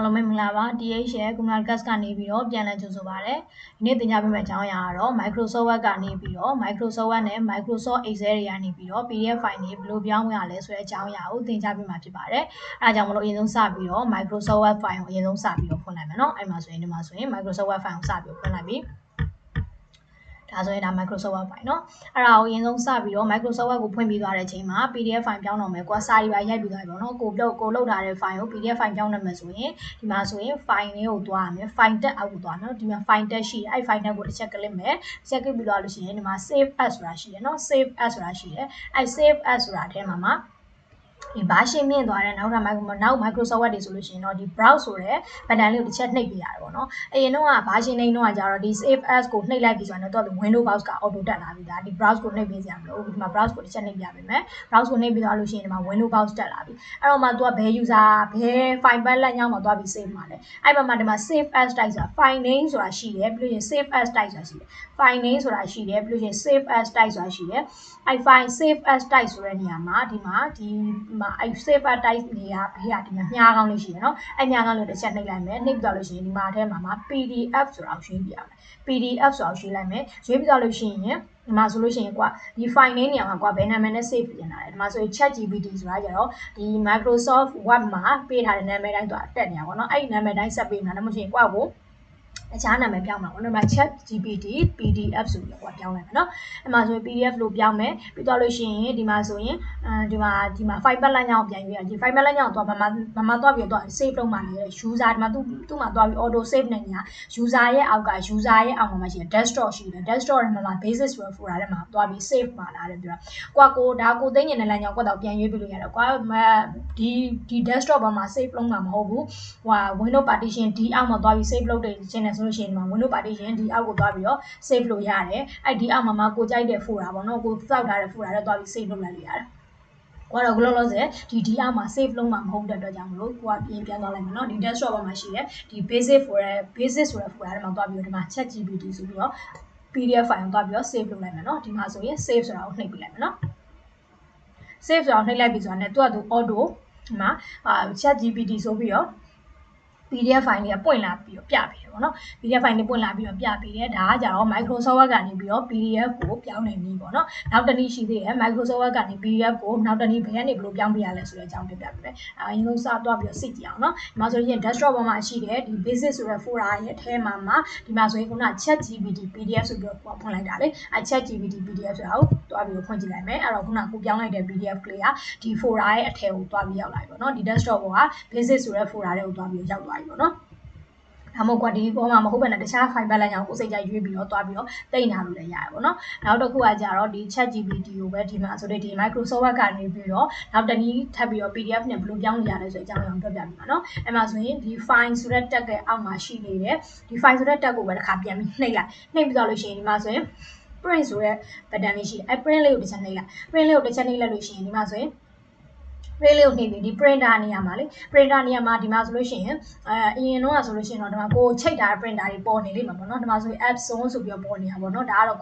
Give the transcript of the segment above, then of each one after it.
အားလုံးပဲမင်္ဂလာပါ DH ရဲ့ Communal Gas ကနေပြီးတော့ပြန်လည်ကြိုဆိုပါရစေ။ဒီနေ့သင်ကြားပေးမယ့်အကြောင်းအရာကတော့ Microsoft Word ကနေပြီးတော့ Microsoft Word နဲ့ Microsoft Excel တွေကနေပြီးတော့ PDF file တွေဘယ်လိုပြောင်းဝင်ရလဲဆိုတဲ့အကြောင်းအရာကိုသင်ကြားပေးမှာဖြစ်ပါတယ်။အဲဒါကြောင့်မလို့အရင်ဆုံးစပြီးတော့ Microsoft Word file ကိုအရင်ဆုံးစပြီးတော့ဖွင့်လိုက်မယ်နော်။အဲ့မှာဆိုရင်ဒီမှာဆိုရင် Microsoft Word file ကိုစပြီးဖွင့်လိုက်ပြီ။ဒါဆိုရင်ဒါ Microsoft Word file เนาะအဲ့ဒါကိုအရင်ဆုံးစပြီးတော့ Microsoft Word ကိုဖွင့်ပြီးသွားတဲ့အချိန်မှာ PDF file ပြောင်းတော့မယ်ကွာစာရီပါရိုက်ပြီးသွားပြီပေါ့နော်ကိုလုတ်ထားတဲ့ file ကို PDF file ပြောင်းနိုင်မယ်ဆိုရင်ဒီမှာဆိုရင် file လေးကိုသွားရမယ် file တက်အောက်ကိုသွားနော်ဒီမှာ file တက်ရှိတယ်အဲ့ file တက်ကိုတစ်ချက်ကလစ်မယ်တစ်ချက်ကလစ်ပြီးသွားလို့ရှိရင်ဒီမှာ save as ဆိုတာရှိတယ်เนาะ save as ဆိုတာရှိတယ်အဲ့ save as ဆိုတာအထဲမှာဒီဘာရှင်းမြင့်သွားတဲ့နောက် Microsoft Word တွေဆိုလို့ရှိရင်တော့ဒီ browse ဆိုတဲ့ button လေးကိုတစ်ချက်နှိပ်ပြရတယ်ပေါ့နော်အရင်တော့ဘာရှင်းနေတော့ကြတော့ဒီ save as ကိုနှိပ်လိုက်ပြီဆိုတော့တော့ Windows box က auto တက်လာပြီဒါဒီ browse ကိုနှိပ်ပေးစရာမလိုဘူးဒီမှာ browse ကိုတစ်ချက်နှိပ်ပြပေးမယ် browse ကိုနှိပ်ပြီးသွားလို့ရှိရင်ဒီမှာ Windows box တက်လာပြီအဲ့တော့မှသူကဘယ် user ဘယ် file ပတ်လက်ညောင်းမှာသွားပြီး save မှာလဲအဲ့မှာဒီမှာ save as type ဆိုတာ file name ဆိုတာရှိတယ်ပြီးလို့ရှိရင် save as type ဆိုတာရှိတယ် file name ဆိုတာရှိတယ်ပြီးလို့ရှိရင် save as type ဆိုတာရှိတယ်အဲ့ file save as type ဆိုတဲ့နေရာမှာဒီမှာအဲ့ save as type နေရာဘေးကဒီမှာမြားကောင်းလေးရှိတယ်နော်အဲ့မြားကောင်းလေးတစ်ချက်နှိပ်လိုက်မယ်နှိပ်ပြီးတော့လို့ရှိရင်ဒီမှာအထဲမှာ PDF ဆိုတာကိုရွေးပြရမယ် PDF ဆိုတာကိုရွေးလိုက်မယ်ရွေးပြီးတော့လို့ရှိရင်ဒီမှာဆိုလို့ရှိရင်ကွာဒီ file name နေရာမှာကွာဘယ်နာမည်နဲ့ save ပြင်လာတယ်ဒီမှာဆိုရင် ChatGPT ဆိုတာကြတော့ဒီ Microsoft Word မှာပေးထားတဲ့နာမည်တိုင်းသွားတက်နေတာပေါ့နော်အဲ့ဒီနာမည်တိုင်းဆက်ပေးမှာလည်းမရှိရင်ကွာကိုတခြားနာမည်ပြောင်းမှာပေါ့နော်ဒီမှာ ChatGPT PDF ဆိုပြီးတော့ပြောင်းလိုက်မယ်နော်အဲ့မှာဆိုရင် PDF လို့ပြောင်းမယ်ပြီးတော့လို့ရှိရင်ဒီမှာဆိုရင်ဒီမှာ file ပတ်လက်ညောင်းပြန်ရွေးရဒီ file ပတ်လက်ညောင်းတော့ဘာမှသွားပြီးတော့ save လုပ်မှလည်း user ဒီမှာသူ့မှာသွားပြီး auto save နေညာ user ရဲ့အောက်က user ရဲ့အောက်မှာရှိတယ် desktop ရှိတယ် desktop ထဲမှာ basic ဆိုတဲ့ folder ထဲမှာသွားပြီး save မှာလာတယ်ပြောတာကိုသိနေတဲ့လမ်းကြောင်းကိုတော့ပြန်ရွေးပြီးလို့ရတယ်ကွာဒီ desktop ပေါ်မှာ save လုပ်မှာမဟုတ်ဘူးဟို Windows partition ဒီအောက်မှာသွားပြီး save လုပ်တဲ့ခြင်းနဲ့ဆိုလို့ရှိရင်ဒီမှာ Windows partition ဒီအောက်ကိုသွားပြီးတော့ save လုပ်ရတယ်အဲ့ဒီအောက်မှာကိုကြိုက်တဲ့ folder ပေါ့နော်ကိုစောက်ထားတဲ့ folder ထဲသွားပြီး save လုပ်လိုက်လို့ရတယ်ကွာတော့လောလောဆယ်ဒီအောက်မှာ save လုပ်မှာမဟုတ်တဲ့အတွက်ကြောင့်မလို့ကိုကပြန်သွားလိုက်မယ်နော်ဒီ desktop ပေါ်မှာရှိတဲ့ဒီ basic ဆိုတဲ့ folder ထဲမှာသွားပြီးတော့ဒီမှာ ChatGPT ဆိုပြီးတော့ PDF file ကိုသွားပြီးတော့ save လုပ်လိုက်မယ်နော်ဒီမှာဆိုရင် save ဆိုတာကိုနှိပ်ပြလိုက်မယ်နော် save ဆိုတာကိုနှိပ်လိုက်ပြီဆိုတာနဲ့သူကauto ဒီမှာChatGPT ဆိုပြီးတော့PDF file တွေကပွင့်လာပြီးတော့ပြပေးတယ်ပေါ့နော် PDF file တွေပွင့်လာပြီးတော့ပြပေးတယ်ဒါကကြတော့ Microsoft Word ကနေပြီးတော့ PDF ကိုပြောင်းနေပြီပေါ့နော်နောက်တစ်နည်းရှိသေးတယ် Microsoft Word ကနေ PDF ကိုနောက်တစ်နည်းဘယ်ကနေဘယ်လိုပြောင်းပေးရလဲဆိုတဲ့အကြောင်းပြပြပေးမယ်အရင်ဆုံးစသွားပြီးတော့စစ်ကြည့်အောင်နော်ဒီမှာဆိုရင် desktop ပေါ်မှာရှိတဲ့ဒီ basic ဆိုတဲ့ folder ရဲ့အထဲမှာဒီမှာဆိုရင်ခုန ChatGPT PDF ဆိုပြီးတော့ဖွင့်လိုက်တာလေအဲ ChatGPT PDF ဆိုတာကိုသွားပြီးတော့ဖွင့်ကြည့်လိုက်မယ်အဲ့တော့ခုနကိုပြောင်းလိုက်တဲ့ PDF ကလေးကဒီ folder ရဲ့အထဲကိုသွားပြီးရောက်လာပြီပေါ့နော်ဒီ desktop ပေါ်က basic ဆိုတဲ့ folder တွေကိုသွားပြီးရောက်သွားပြီပေါ့နော်ဒါမှမဟုတ်ကွာဒီပေါ်မှာမဟုတ်ဘဲနဲ့တခြား file ပတ်လိုက်အောင်ကိုစိတ်ကြရွေးပြီးတော့တွားပြီးတော့တိတ်နာလို့လည်းရတယ်ပေါ့နော်နောက်တစ်ခုကကြတော့ဒီ ChatGPT ကိုပဲဒီမှာဆိုတဲ့ဒီ Microsoft Word ကနေပြီးတော့နောက်တစ်နည်းထပ်ပြီးတော့ PDF နဲ့ဘယ်လိုပြောင်းရလဲဆိုတဲ့အကြောင်းအရာပြောပြပေးပါနော်အဲ့မှာဆိုရင်ဒီ file ဆိုတဲ့ tag ရဲ့အောက်မှာရှိနေတဲ့ဒီ file ဆိုတဲ့ tag ကိုပဲတစ်ခါပြန်ပြီးနှိပ်လိုက်နှိပ်ပြီးတော့လို့ရှိရင်ဒီမှာဆိုရင် print ဆိုတဲ့ button လေးရှိတယ်အဲ့ print လေးကိုတစ်ချက်နှိပ်လိုက် print လေးကိုတစ်ချက်နှိပ်လိုက်လို့ရှိရင်ဒီမှာဆိုရင်print လေးကိုနှိပ်ပြီးဒီ printer နေရာမှာလေ printer နေရာမှာဒီမှာဆိုလို့ရှိရင်အရင်တော့ဆိုလို့ရှိရင်တော့ဒီမှာကိုချိတ်ထားတဲ့ printer တွေပေါ်နေလိမ့်မှာပေါ့နော်ဒီမှာဆိုရင် app zone ဆိုပြီးတော့ပေါ်နေတာပေါ့နော်ဒါကတော့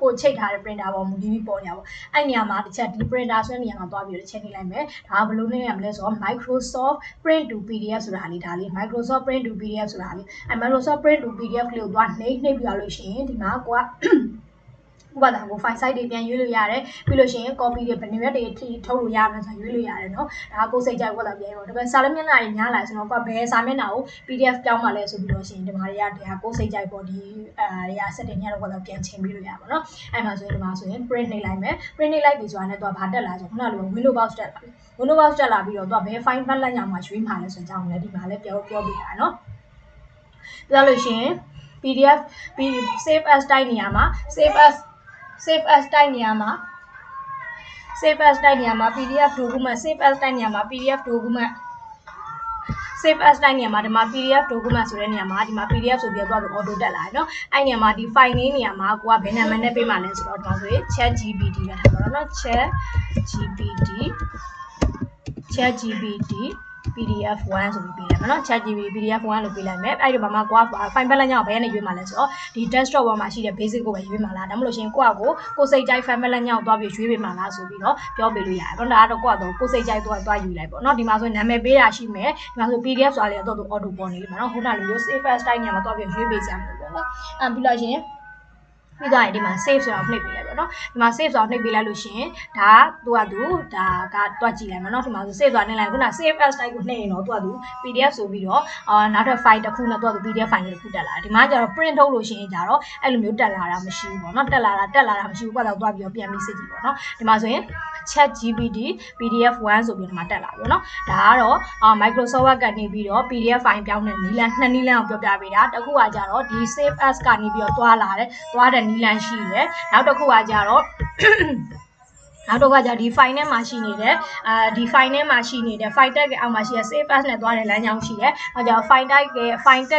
ကိုချိတ်ထားတဲ့ printer ပေါ်မူတည်ပြီးပေါ်နေတာပေါ့အဲ့နေရာမှာတစ်ချက်ဒီ printer ဆွဲနေရာမှာသွားပြီးတော့တစ်ချက်နှိပ်လိုက်မယ်ဒါကဘယ်လိုနှိပ်ရမလဲဆိုတော့ Microsoft Print to PDF ဆိုတာဟာလေး Microsoft Print to PDF ဆိုတာဟာလေးအဲ့ Microsoft Print to PDF ကလေးကိုသွားနှိပ်ပြီးတော့လို့ရှိရင်ဒီမှာကိုကဥပဒါကို file size တွေပြန်ရွေးလို့ရတယ်ပြီးလို့ရှိရင် copy တွေဘယ်နှရက်တွေထုတ်လို့ရမလဲဆိုရွေးလို့ရတယ်เนาะဒါကကိုယ်စိတ်ကြိုက်ဥပဒါပြန်ရောဒါပေမဲ့စာလုံးမျက်နှာတွေများလာဆိုတော့ဘယ်စာမျက်နှာကို PDF ပြောင်းမှလဲဆိုပြီးတော့ရှင်ဒီမှာတွေကကိုယ်စိတ်ကြိုက်ပေါ့ဒီတွေက setting ညတော့ဥပဒါပြန်ချိန်ပြီးလို့ရပါเนาะအဲ့မှာဆိုရင်ဒီမှာဆိုရင် print နှိပ်လိုက်မယ် print နှိပ်လိုက်ပြီဆိုတာနဲ့တော့ဘာတက်လာဆိုခုနလို Windows box တက်လာပြီ Windows box တက်လာပြီးတော့ဘယ် file ဖတ်လက်ညောင်မှာရွေးမှလဲဆိုတဲ့အကြောင်းလည်းဒီမှာလည်းပြောပြတာเนาะပြောလို့ရှိရင် PDF save as type နေရာမှာ save as type နေရာမှာ PDF document save as type နေရာမှာ PDF document save as type နေရာမှာဒီမှာ PDF document ဆိုတဲ့နေရာမှာဒီမှာ PDF ဆိုပြီးတော့သူ auto တက်လာတယ်เนาะအဲ့နေရာမှာဒီ file name နေရာမှာကိုကဘယ်နာမည်နဲ့ပေးမှလဲဆိုတော့ဒီမှာဆိုရင် ChatGPT ပဲထားပါတော့เนาะ ChatGPT PDF1 ဆိုပြီးပေးလိုက်မယ်နော် ChatGPT PDF1 လို့ပေးလိုက်မယ်အဲ့ဒီမှာကိုက file ပတ်လမ်းကြောင်းဘယ်ကနေရွေးမှာလဲဆိုတော့ဒီ desktop ပေါ်မှာရှိတဲ့ basic ကိုပဲရွေးမှာလားဒါမှမဟုတ်ရှင်ကိုစိတ်ကြိုက် file ပတ်လမ်းကြောင်းသွားပြီးရွေးပေးမှာလားဆိုပြီးတော့ပြောပေးလို့ရတယ်ဒါကတော့ကိုစိတ်ကြိုက်သွားယူလိုက်ပေါ့နော်ဒီမှာဆိုနာမည်ပေးတာရှိမယ်ဒီမှာဆို PDF ဆိုတာလေတော့ auto ပေါ်နေလိမ့်မယ်နော်ခုနလိုမျိုး save as type ညမှာသွားပြီးရွေးပေးကြမှာပေါ့နော်ပြီးလို့ရှင်ပြီးတော့ဒီမှာ save ဆိုတာနှိပ်ပေးလိုက်ပါတော့ဒီမှာ save ဆိုတာနှိပ်ပေးလိုက်လို့ရှိရင်ဒါဒါကတွက်ကြည့်လိုက်မှာเนาะဒီမှာဆို save ဆိုတာနှိပ်လိုက်ခုန save as type ကိုနှိပ်ရင်တော့သူ PDF ဆိုပြီးတော့နောက်ထပ် file တစ်ခုနဲ့သူ PDF file တစ်ခုတက်လာတယ်ဒီမှာကျတော့ print ထုတ်လို့ရှိရင်ကျတော့အဲ့လိုမျိုးတက်လာတာမရှိဘူးပေါ့เนาะတက်လာတာမရှိဘူးကတော့သွားပြီးတော့ပြန်ပြီးစစ်ကြည့်ပေါ့เนาะဒီမှာဆိုရင် ChatGPT PDF1 ဆိုပြီးဒီမှာတက်လာပြီเนาะဒါကတော့ Microsoft Word ကနေပြီးတော့ PDF file ပြောင်းတဲ့နည်းလမ်းနှစ်နည်းလမ်းကိုပြောပြပေးတာတစ်ခုကကြတော့ဒီ save as ကနေပြီးတော့သွားတဲ့နည်းလမ်းရှိတယ်နောက်တစ်ခုကကြတော့နောက်တော့ကဒီ file နဲ့မှာရှိနေတဲ့ဒီ file နဲ့မှာရှိနေတဲ့ file tag ရဲ့အောက်မှာရှိတဲ့ save as နဲ့သွားတဲ့လမ်းကြောင်းရှိတယ်။အဲကြောင့် file tag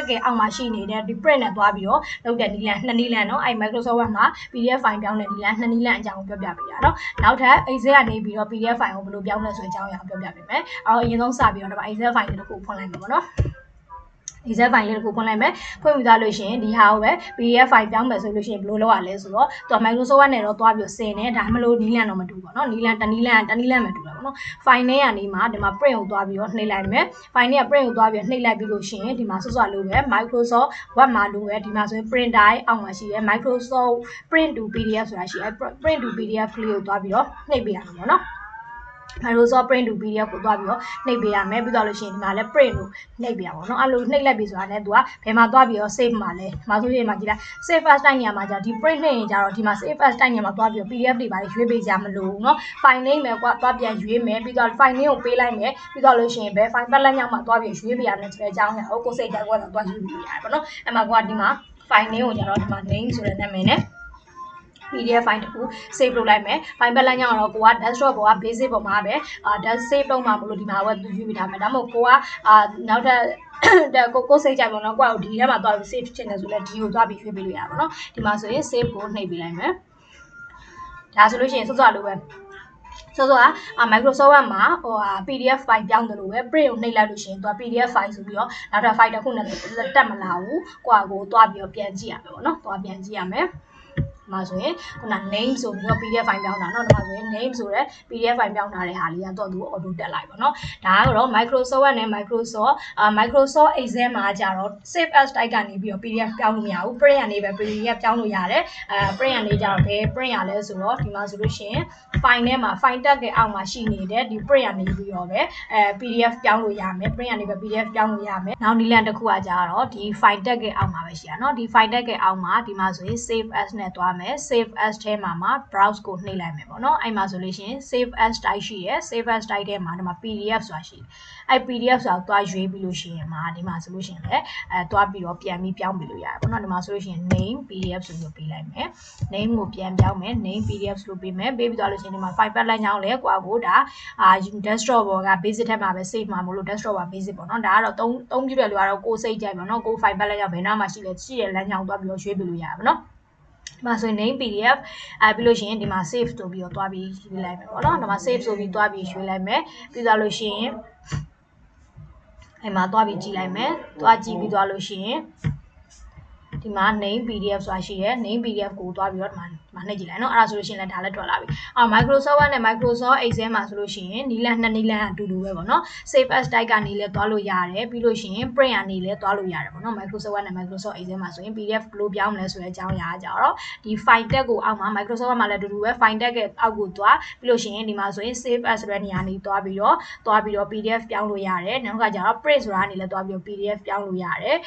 ရဲ့အောက်မှာရှိနေတဲ့ဒီ print နဲ့သွားပြီးတော့လုပ်တဲ့နည်းလမ်းနှစ်နည်းလမ်းเนาะအဲ Microsoft Word မှာ PDF file ပြောင်းတဲ့နည်းလမ်းနှစ်နည်းလမ်းအကြောင်းကိုပြောပြပေးတာเนาะနောက်ထပ် Excel ကနေပြီးတော့ PDF file ကိုဘယ်လိုပြောင်းလဲဆိုတဲ့အကြောင်းအရာကိုပြောပြပေးမယ်။အရင်ဆုံးစပြီးတော့ Excel file တစ်ခုဖွင့်လိုက်မယ်ပေါ့เนาะExcel file လေးတစ်ခုဖွင့်လိုက်မယ်ဖွင့်ပြီးသားလို့ရှိရင်ဒီဟာကိုပဲ PDF file ပြောင်းမယ်ဆိုလို့ရှိရင်ဘယ်လိုလုပ်ရလဲဆိုတော့သူက Microsoft Word နဲ့တော့တွားပြီးဆင်နေဒါမှမဟုတ်နီးလန့်တော့မတူပါတော့နီးလန့်တနီးလန့်မတူတာပေါ့နော် file နဲ့ကနေမှဒီမှာ print ကိုတွားပြီးတော့နှိပ်လိုက်မယ် file နဲ့ print ကိုတွားပြီးနှိပ်လိုက်ပြီးလို့ရှိရင်ဒီမှာဆော့လို့ပဲ Microsoft Word မှာလို့ပဲဒီမှာဆိုရင် print die အောက်မှာရှိရဲ Microsoft print to PDF ဆိုတာရှိရဲ print to PDF ကလေးကိုတွားပြီးတော့နှိပ်ပေးရမှာပေါ့နော်Microsoft print to PDF ကိုတွားပြီးတော့နှိပ်ပေးရမယ်ပြီးတော့လို့ရှိရင်ဒီမှာလည်း print ကိုနှိပ်ပေးရပါတော့အဲ့လိုနှိပ်လိုက်ပြီဆိုတာနဲ့သူကဘယ်မှာတွားပြီးတော့ save မှာလဲဒီမှာဆိုရင်မှာကြည့်လိုက် save as တိုက်နေရာမှာじゃဒီ print နှိပ်ရင်ကြတော့ဒီမှာ save as တိုက်နေရာမှာတွားပြီးတော့ PDF တွေပါရွေးပေးကြမလို့เนาะ file name ပဲကွာတွားပြန်ရွေးမယ်ပြီးတော့ file name ကိုပေးလိုက်မယ်ပြီးတော့လို့ရှိရင်ဘယ် file ပတ်လမ်းကြောင်းမှာတွားပြီးရွေးပေးရမယ်ဆိုတဲ့အကြောင်းအရာကိုစိတ်ကြိုက်တော့တွားရွေးပေးရတယ်ပေါ့เนาะအဲ့မှာကွာဒီမှာ file name ကိုကြတော့ဒီမှာ name ဆိုတဲ့နာမည်နဲ့PDF file တခု save လုပ်လိုက်မယ် file ပတ်လမ်းကြောင်းတော့ကိုက desktop ပေါ်က basic ပေါ်မှာပဲsave လုပ်မှာမလို့ဒီမှာပဲသူရွေးပေးထားမယ်ဒါမှမဟုတ်ကိုကနောက်ထပ်ကိုစိတ်ကြိုက်ပေါ့နော်ကိုကဒီထဲမှာသွားပြီး save ချင်တယ်ဆိုလဲဒီကိုသွားပြီးရွေးပေးလို့ရပါတော့ဒီမှာဆိုရင် save ကိုနှိပ်ပေးလိုက်မယ်ဒါဆိုလို့ရှိရင်စောစောလိုပဲဆိုတော့Microsoft Word မှာPDF file ပြောင်းတယ်လို့ပဲ print ကိုနှိပ်လိုက်လို့ရှိရင်သူက PDF file ဆိုပြီးတော့နောက်ထပ် file တစ်ခုနဲ့တက်မလာဘူးကိုသွားပြီးတော့ပြန်ကြည့်ရမယ်ပေါ့နော်သွားပြန်ကြည့်ရမယ်မှာဆိုရင်ခုန name ဆိုပြီးတော့ PDF file ပြောင်းတာเนาะဒါမှဆိုရင် name ဆိုတဲ့ PDF file ပြောင်းထားတဲ့ဟာလေးကတော့သူ auto တက်လိုက်ပါเนาะဒါကတော့ Microsoft Word နဲ့ Microsoft Excel မှာကြတော့ save as type ကနေပြီးတော့ PDF ပြောင်းလို့မရဘူး print ကနေပဲ PDF ပြောင်းလို့ရတယ်print ကနေကြတော့ဘယ် print ရလဲဆိုတော့ဒီမှာဆိုလို့ရှိရင် file ထဲမှာ file tag ရဲ့အောက်မှာရှိနေတဲ့ဒီ print ကနေပြီးတော့ပဲ PDF ပြောင်းလို့ရမယ် print ကနေပဲ PDF ပြောင်းလို့ရမယ်နောက်နီလန်တစ်ခုကကြတော့ဒီ file tag ရဲ့အောက်မှာပဲရှိရเนาะဒီ file tag ရဲ့အောက်မှာဒီမှာဆိုရင် save as နဲ့တွားsave as ထဲမှာ browse ကိုနှိပ်လိုက်မယ်ပေါ့နော်အဲ့မှာဆိုလို့ရှိရင် save as type ရှိရယ် save as type ထဲမှာဒီမှာ PDF ဆိုတာရှိတယ်အဲ့ PDF ဆိုတာတွားရွေးပြီးလို့ရှိရင်ဒီမှာဆိုလို့ရှိရင်လည်းတွားပြီးတော့ပြန်ပြီးပြောင်းပြီးလို့ရတယ်ပေါ့နော်ဒီမှာဆိုလို့ရှိရင် name PDF ဆိုပြီးပေးလိုက်မယ် name ကိုပြန်ပြောင်းမယ် name PDF လို့ပေးမယ်ပေးပြီးသွားလို့ရှိရင်ဒီမှာ file ပတ်လမ်းကြောင်းလဲကိုဒါ desktop ပေါ်က basic ထဲမှာပဲ save မှာမလို့ desktop ပါ basic ပေါ့နော်ဒါကတော့သုံးပြတဲ့လူကတော့ကိုစိတ်ကြိုက်ပေါ့နော်ကို file ပတ်လမ်းကြောင်းဘယ်နားမှာရှိတဲ့လမ်းကြောင်းတွားပြီးတော့ရွေးပြီးလို့ရတယ်ပေါ့နော်ဒီမှာဆိုရင် name PDF ပြီးလို့ရှိရင်ဒီမှာ save ဆိုပြီးတော့တွားပြီးရွေးလိုက်မယ်ပေါ့နော်ဒီမှာ save ဆိုပြီးတွားပြီးရွေးလိုက်မယ်ပြီးသွားလို့ရှိရင်အဲ့မှာတွားပြီးကြည့်လိုက်မယ်တွားကြည့်ပြီးသွားလို့ရှိရင်ဒီမှာ name PDF ဆိုတာရှိတယ် name PDF ကိုတွားပြီးတော့ဒီမှာနှိပ်ကြည့်လိုက်နော်အဲ့ဒါဆိုလို့ရှိရင်လည်းဒါလည်းထွက်လာပြီMicrosoft Word နဲ့ Microsoft Excel မှာဆိုလို့ရှိရင်နီလန်နှစ်နီလန်အတူတူပဲပေါ့နော် save as type ကနေလည်းတွားလို့ရတယ်ပြီးလို့ရှိရင် print ကနေလည်းတွားလို့ရတယ်ပေါ့နော် Microsoft Word နဲ့ Microsoft Excel မှာဆိုရင် PDF ဘယ်လိုပြောင်းမလဲဆိုတဲ့အကြောင်းအရာကြတော့ဒီ file tag ကိုအောက်မှာ Microsoft Word မှာလည်းအတူတူပဲ file tag ရဲ့အောက်ကိုတွားပြီးလို့ရှိရင်ဒီမှာဆိုရင် save as ဆိုတဲ့နေရာနေတွားပြီးတော့ PDF ပြောင်းလို့ရတယ်နောက်ကကြတော့ print ဆိုတာကနေလည်းတွားပြီးတော့ PDF ပြောင်းလို့ရတယ်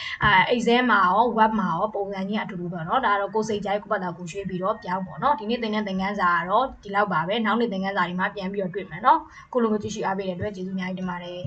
Excel မှာရော Word မှာရောပုံစံကြီးအတူတူပဲเนาะဒါတော့ကိုစိတ်ကြိုက်ကိုပတ်တာကိုရွှေ့ပြီးတော့ပြောင်းပေါ့เนาะဒီနေ့သင်တဲ့သင်ခန်းစာကတော့ဒီလောက်ပါပဲနောက်နေ့သင်ခန်းစာဒီမှာပြန်ပြီးတော့တွေ့မယ်เนาะကိုလိုမျိုးကြည့်ရှုအားပေးတဲ့အတွက်ကျေးဇူးအများကြီးတင်ပါတယ်